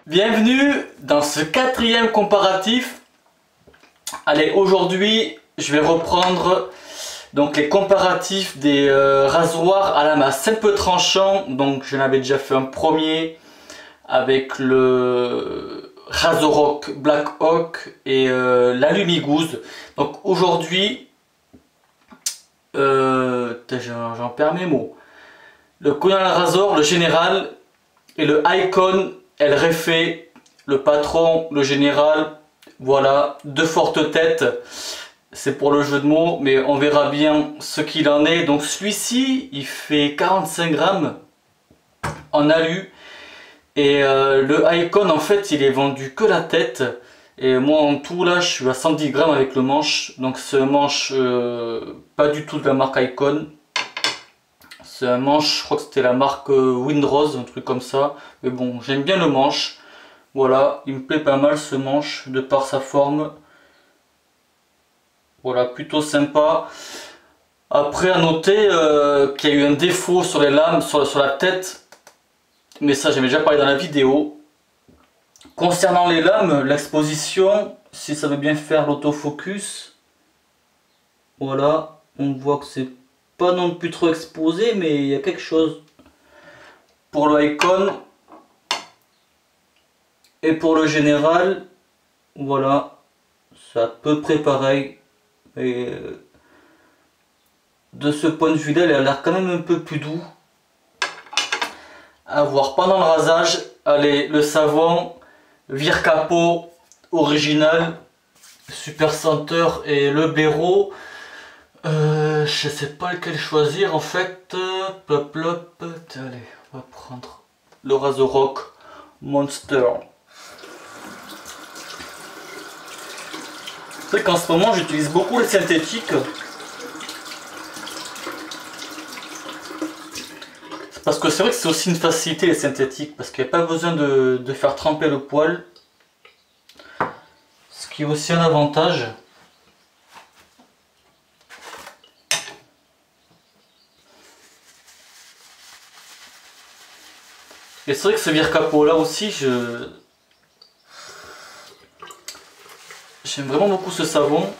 Bienvenue dans ce quatrième comparatif. Allez, aujourd'hui je vais reprendre donc les comparatifs des rasoirs à lame à simple tranchant. Donc j'en avais déjà fait un premier avec le Razorrock Black Oak et la Lumigouze. Donc aujourd'hui, j'en perds mes mots. Le Colonial Razor, le Général et le Icon, elle refait le patron, le général, voilà, deux fortes têtes, c'est pour le jeu de mots, mais on verra bien ce qu'il en est. Donc celui-ci, il fait 45 grammes en alu, et le Icon, en fait, il est vendu que la tête, et moi en tout, là, je suis à 110 grammes avec le manche, donc c'est un manche pas du tout de la marque Icon. C'est un manche, je crois que c'était la marque Windrose, un truc comme ça. Mais bon, j'aime bien le manche. Voilà, il me plaît pas mal ce manche, de par sa forme. Voilà, plutôt sympa. Après, à noter qu'il y a eu un défaut sur les lames, sur la tête. Mais ça, j'avais déjà parlé dans la vidéo. Concernant les lames, l'exposition, si ça veut bien faire l'autofocus. Voilà, on voit que c'est pas non plus trop exposé, mais il y a quelque chose. Pour le Icon et pour le Général, voilà, c'est à peu près pareil. Et de ce point de vue là, elle a l'air quand même un peu plus doux à voir pendant le rasage. Allez, le savon Vircapo original, super senteur, et le blaireau, je sais pas lequel choisir en fait. Plop plop. Allez, on va prendre le Razorrock Monster. C'est vrai qu'en ce moment j'utilise beaucoup les synthétiques. Parce que c'est vrai que c'est aussi une facilité les synthétiques, parce qu'il n'y a pas besoin de faire tremper le poil. Ce qui est aussi un avantage. Et c'est vrai que ce Vircapo là aussi, j'aime vraiment beaucoup ce savon.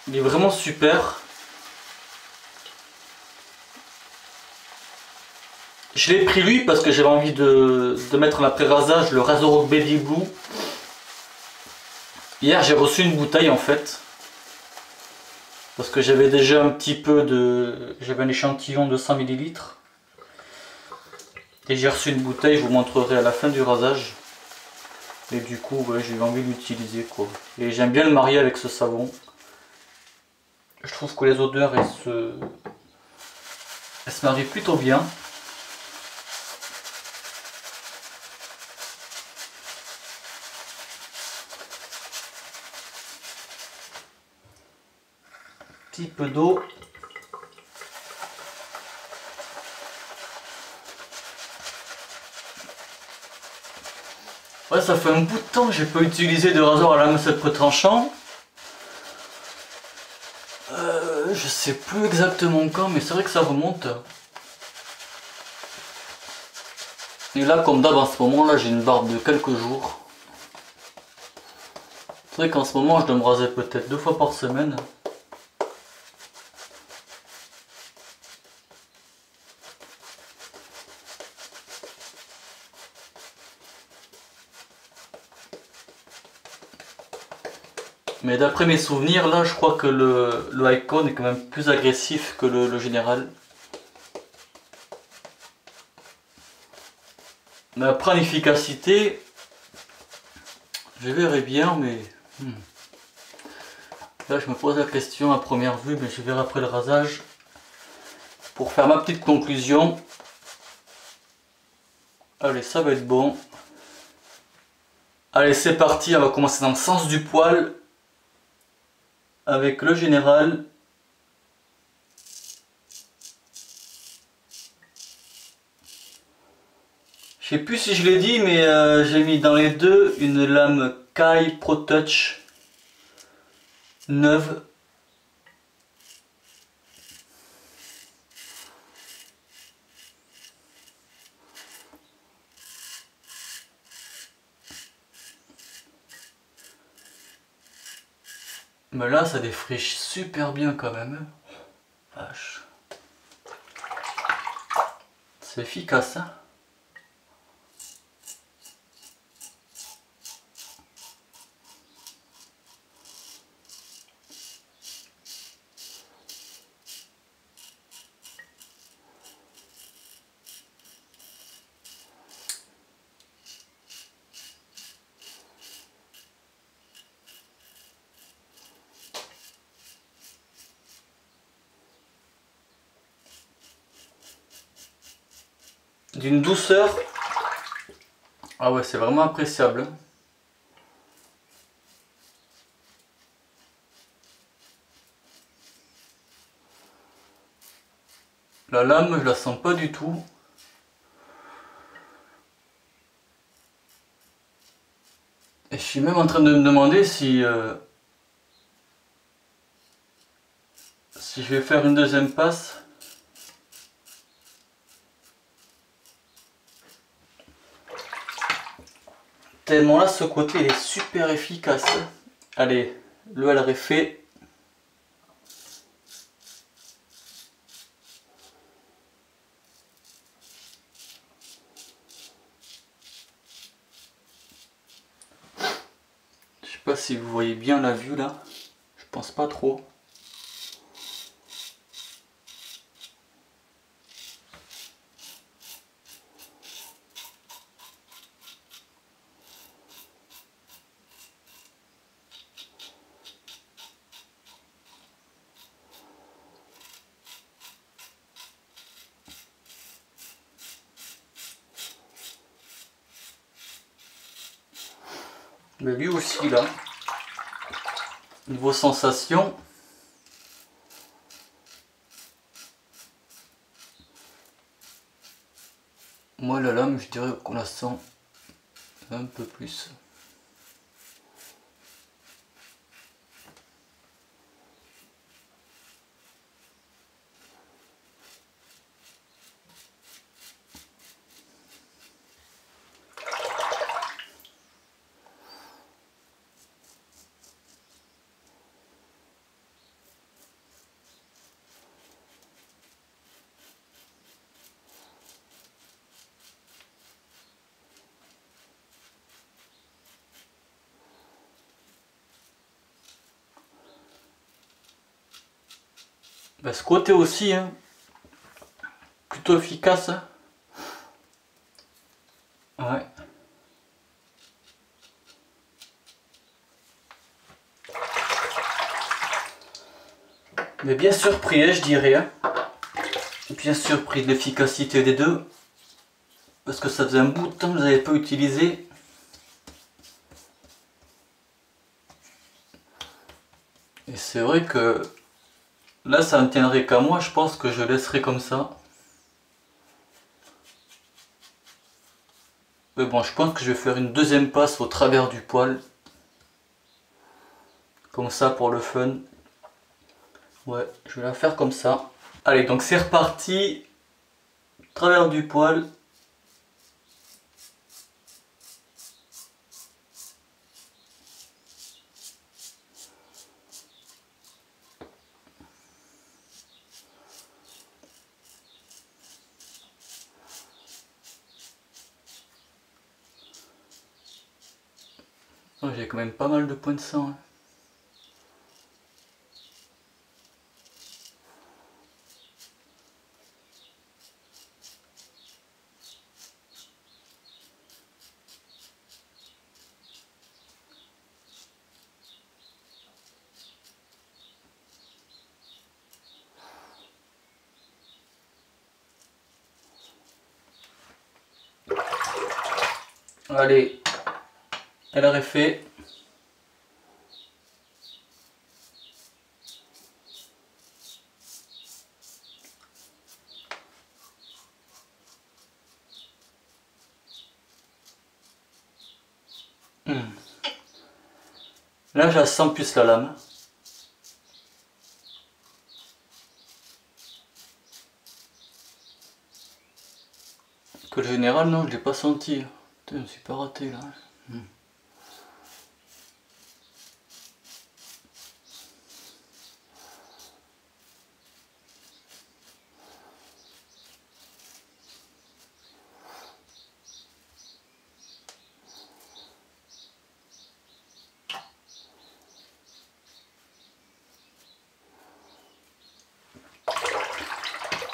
Il est vraiment super. Je l'ai pris lui parce que j'avais envie de mettre en après-rasage le Razorrock Baby Blue. Hier j'ai reçu une bouteille en fait. Parce que j'avais déjà un petit peu de... J'avais un échantillon de 100 ml. Et j'ai reçu une bouteille, je vous montrerai à la fin du rasage. Et du coup, ouais, j'ai eu envie de l'utiliser quoi. Et j'aime bien le marier avec ce savon. Je trouve que les odeurs, elles se marient plutôt bien. Petit peu d'eau. Ouais, ça fait un bout de temps que j'ai pas utilisé de rasoir à lame simple tranchant. Je sais plus exactement quand, mais c'est vrai que ça remonte. Et là, comme d'hab, en ce moment là, j'ai une barbe de quelques jours. C'est vrai qu'en ce moment, je dois me raser peut-être 2 fois par semaine. Mais d'après mes souvenirs, là, je crois que le Icon est quand même plus agressif que le Général. Mais après, en efficacité, je verrai bien, mais... Là, je me pose la question à première vue, mais je verrai après le rasage. Pour faire ma petite conclusion. Allez, ça va être bon. Allez, c'est parti, on va commencer dans le sens du poil. Avec le Général. Je sais plus si je l'ai dit, mais j'ai mis dans les deux une lame Kai Pro Touch neuve. Mais là, ça défriche super bien quand même. Vache. C'est efficace, hein. D'une douceur. Ah ouais, c'est vraiment appréciable. La lame, je la sens pas du tout. Et je suis même en train de me demander si je vais faire une deuxième passe. Tellement là, ce côté il est super efficace. Allez, le elle est fait. Je sais pas si vous voyez bien la vue là. Je pense pas trop. Mais lui aussi là, niveau sensation, moi la lame je dirais qu'on la sent un peu plus. Ben, ce côté aussi, hein, plutôt efficace. Hein. Ouais. Mais bien surpris, hein, je dirais. Hein. Bien surpris de l'efficacité des deux. Parce que ça faisait un bout de temps que je n'avais pas utilisé. Et c'est vrai que là ça ne tiendrait qu'à moi, je pense que je laisserai comme ça. Mais bon, je pense que je vais faire une deuxième passe au travers du poil. Comme ça pour le fun. Ouais, je vais la faire comme ça. Allez, donc c'est reparti. Travers du poil. Oh, j'ai quand même pas mal de points de sang. Hein. Allez, elle aurait fait. Là, je la sens plus la lame. Que le général, non, je l'ai pas senti. Putain, je me suis pas raté là.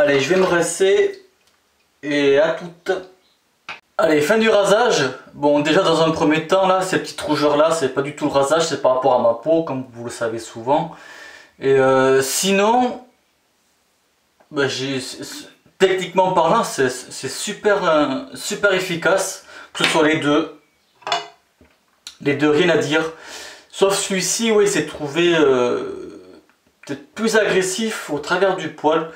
Allez, je vais me rincer et à toutes. Allez, fin du rasage. Bon, déjà dans un premier temps, là, ces petites rougeurs là, c'est pas du tout le rasage, c'est par rapport à ma peau, comme vous le savez souvent. Et sinon, bah, techniquement parlant, c'est super, super efficace, que ce soit les deux. Les deux, rien à dire. Sauf celui-ci, oui, il s'est trouvé peut-être plus agressif au travers du poil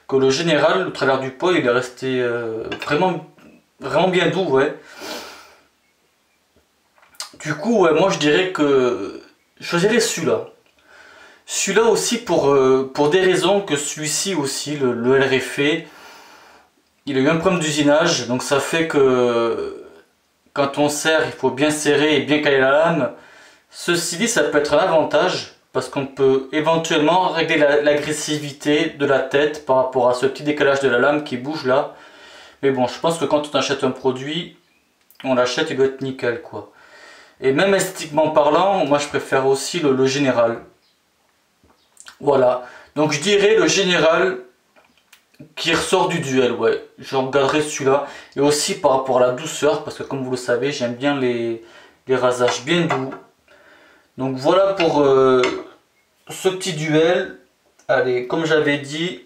que le général. Au travers du poil, il est resté vraiment bien doux, ouais. Du coup, ouais, moi je dirais que je choisirais celui-là. Celui-là aussi pour des raisons que celui-ci aussi, le LRF, il a eu un problème d'usinage, donc ça fait que quand on serre, il faut bien serrer et bien caler la lame. Ceci dit, ça peut être un avantage parce qu'on peut éventuellement régler l'agressivité de la tête par rapport à ce petit décalage de la lame qui bouge là. Mais bon, je pense que quand on achète un produit, on l'achète, il doit être nickel quoi. Et même esthétiquement parlant, moi je préfère aussi le général. Voilà, donc je dirais le général qui ressort du duel, ouais. Je regarderai celui-là. Et aussi par rapport à la douceur, parce que comme vous le savez, j'aime bien les rasages bien doux. Donc voilà pour ce petit duel. Allez, comme j'avais dit,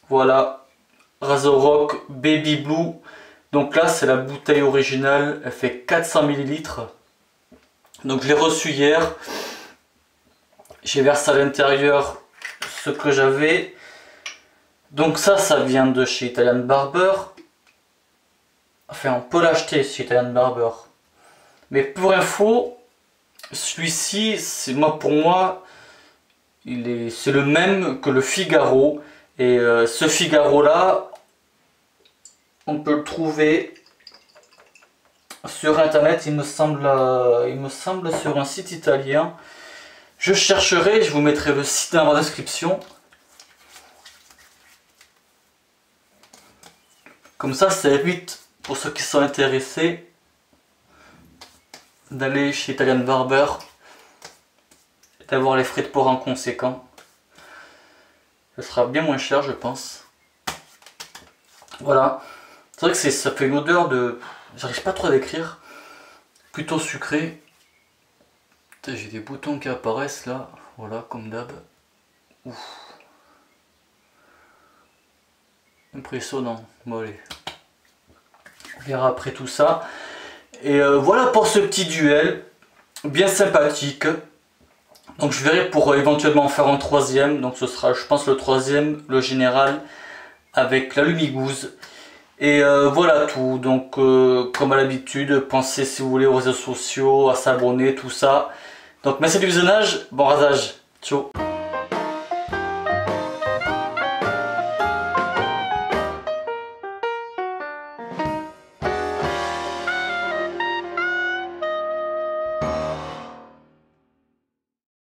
voilà, Razorrock Baby Blue. Donc là, c'est la bouteille originale, elle fait 400 ml. Donc je l'ai reçu hier. J'ai versé à l'intérieur ce que j'avais. Donc ça vient de chez Italian Barber. Enfin, on peut l'acheter chez Italian Barber. Mais pour info, celui-ci, pour moi, c'est le même que le Figaro. Et ce Figaro-là, on peut le trouver sur internet, il me semble sur un site italien. Je chercherai, je vous mettrai le site dans la description. Comme ça évite pour ceux qui sont intéressés d'aller chez Italian Barber et d'avoir les frais de port en conséquent. Ce sera bien moins cher, je pense. Voilà. C'est vrai que ça fait une odeur de... J'arrive pas trop à décrire. Plutôt sucré. J'ai des boutons qui apparaissent là. Voilà, comme d'hab. Ouf. Impressionnant. Bon allez. On verra après tout ça. Et voilà pour ce petit duel. Bien sympathique. Donc je verrai pour éventuellement faire un troisième. Donc ce sera, je pense, le troisième, le général, avec la Lumigouze. Et voilà tout. Donc comme à l'habitude, pensez si vous voulez aux réseaux sociaux, à s'abonner, tout ça. Donc merci du visionnage, bon rasage. Ciao.